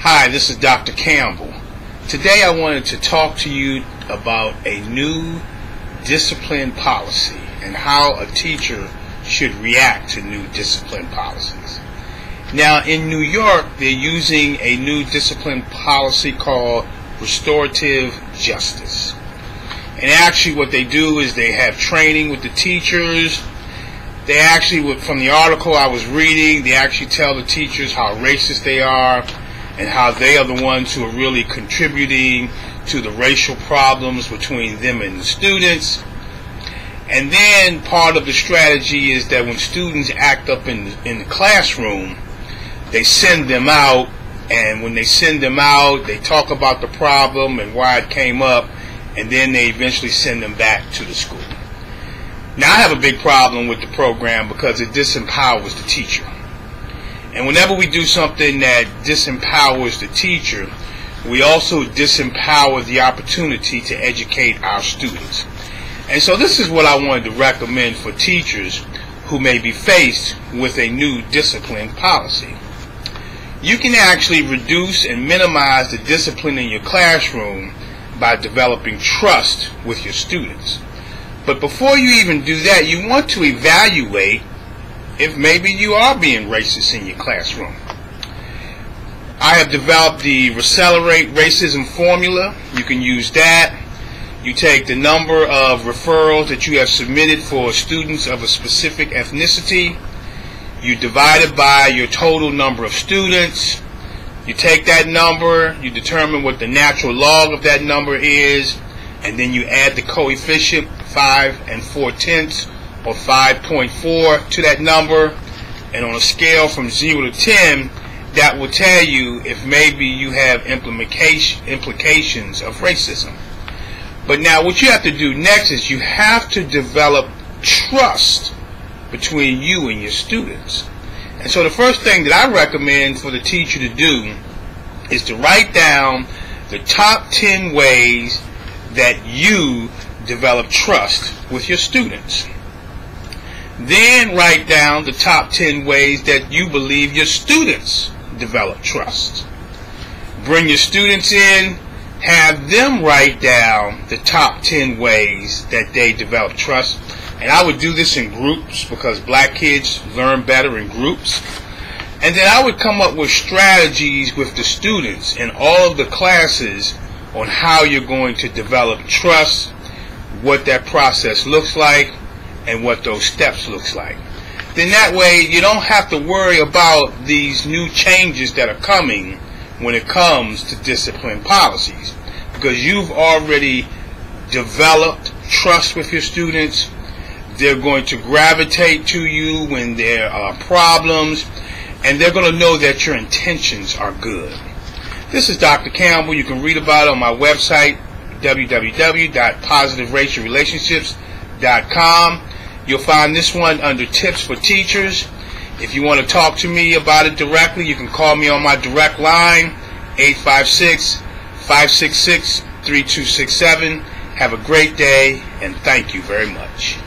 Hi, this is Dr. Campbell. Today I wanted to talk to you about a new discipline policy and how a teacher should react to new discipline policies. Now, in New York, they're using a new discipline policy called restorative justice. And actually what they do is they have training with the teachers. They actually, from the article I was reading, they actually tell the teachers how racist they are and how they are the ones who are really contributing to the racial problems between them and the students. And then part of the strategy is that when students act up in the classroom, they send them out, and when they send them out, they talk about the problem and why it came up, and then they eventually send them back to the school. Now, I have a big problem with the program because it disempowers the teacher. And whenever we do something that disempowers the teacher, we also disempower the opportunity to educate our students. And so this is what I wanted to recommend for teachers who may be faced with a new discipline policy. You can actually reduce and minimize the discipline in your classroom by developing trust with your students. But before you even do that, you want to evaluate if maybe you are being racist in your classroom. I have developed the Recelerate Racism formula. You can use that. You take the number of referrals that you have submitted for students of a specific ethnicity. You divide it by your total number of students. You take that number, you determine what the natural log of that number is, and then you add the coefficient 5 4/10 or 5.4 to that number, and on a scale from 0 to 10, that will tell you if maybe you have implications of racism. But now what you have to do next is you have to develop trust between you and your students. And so the first thing that I recommend for the teacher to do is to write down the top 10 ways that you develop trust with your students. Then write down the top 10 ways that you believe your students develop trust. Bring your students in, have them write down the top 10 ways that they develop trust. And I would do this in groups because black kids learn better in groups. And then I would come up with strategies with the students in all of the classes on how you're going to develop trust, what that process looks like, and what those steps looks like. Then that way you don't have to worry about these new changes that are coming when it comes to discipline policies, because you've already developed trust with your students. They're going to gravitate to you when there are problems, and they're going to know that your intentions are good. This is Dr. Campbell. You can read about it on my website, www.positiveracialrelationships.com. You'll find this one under Tips for Teachers. If you want to talk to me about it directly, you can call me on my direct line, 856-566-3267. Have a great day, and thank you very much.